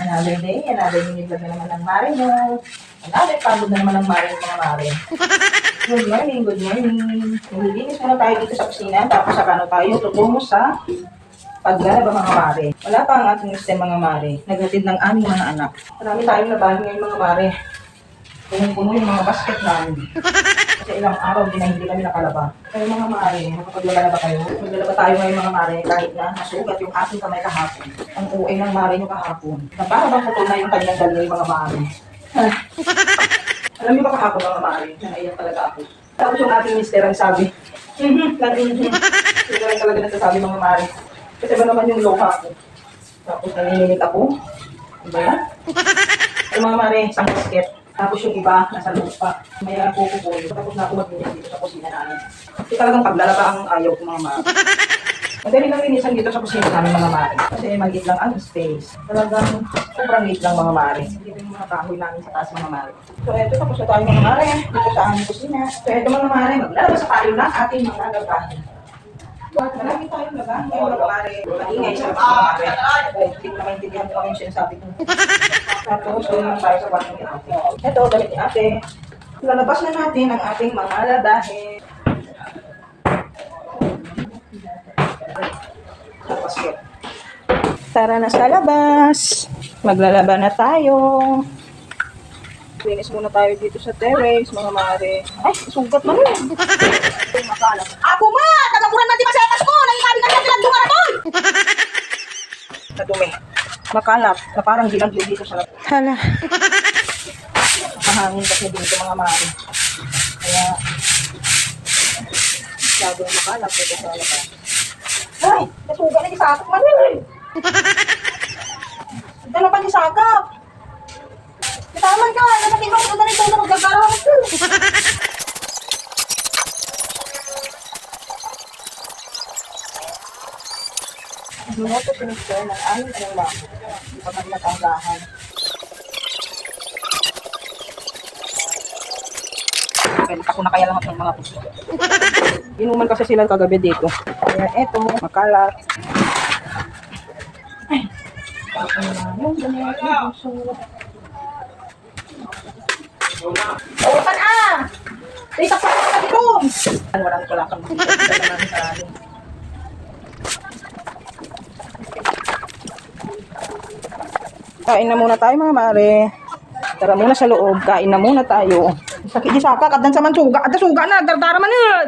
Another day, another minute na naman ng mare mo. Another pagod na naman ng mare mga mare. Good morning, good morning. Nilinis muna tayo dito sa kusina, tapos saka na tayo tutungo sa paglalaba mga mare. Wala pa ang ating mister mga mare. Naghatid ng aming mga anak. Marami tayong labahin ngayon mga mare. Punong-puno yung mga basket namin. Kasi ilang araw din na hindi kami nakalaba. Kaya mga mare, makapaglalaba kayo. Maglalaba tayo ngayon mga mare kahit na nasugat yung ating kamay kahapon. Ang uwi ng mare nyo kahapon. Na para bang putol na yung kanyang daloy mga mare. Alam niyo ba kahapon mga mare, naiyak talaga ako. Tapos yung ating mister ang sabi, hindi lang talaga nasasabi mga mare. Kasi ba naman yung loka ko. Tapos nanininig ako. Diba yan? Ay mga mare, isang basket. Tapos yung iba, nasa loob pa. May kukukulo. Tapos na ako maglinis dito sa kusina namin. Kasi talagang paglalaba ang ayaw ko mga mare. Madali lang linisan dito sa kusina namin mga mare. Kasi maliit lang ang space. Talagang sobrang liit lang mga mare. Dito yung mga kahoy namin sa taas mga mare. So eto, tapos na tayo mga mare. Dito sa aming kusina. So eto mga mare, maglalaba sa tayo na ating mga labahin. Marami tayong labahin ngayon mga mare. Maingay sa mga mare. Hindi ko na maintindihan ko yung sinasabi ko. Tapos, doon lang tayo sa kwarto ni ate. Ito, damit ni ate. Lalabas na natin ang ating mga labahin. Tara na sa labas. Maglalaba na tayo. Linis muna tayo dito sa terrace, mga mare. Ay, sugat man yun. Ako ma! Tagapuran natin masetas ko! Nangikabi ka siya pinagdungan na doon! Nadumi. Makalap na parang ginagli dito sa labas. Hala. Mahangin kasi dito mga mare. Kaya, masyado makalap dito sa labas. Ay, nasuga na isakap man yun. Ito na pa isakap. Kataman ka, nanatin ako na rin na magkakaroon ko. Minuto sinisyon ng aming alam. Hindi pa kami natanggahan. Ako na kaya lahat ng mga puso. Inuman kasi sila kagabi dito. Kaya eto, makalat. Ay. Opan ah! Tita pa ka dito! Walang wala kang kain na muna tayo mga mare. Tara muna sa loob. Kain na muna tayo. Sakit di saka. Kadan sa man suga. Ada suga na. Dardara man yun.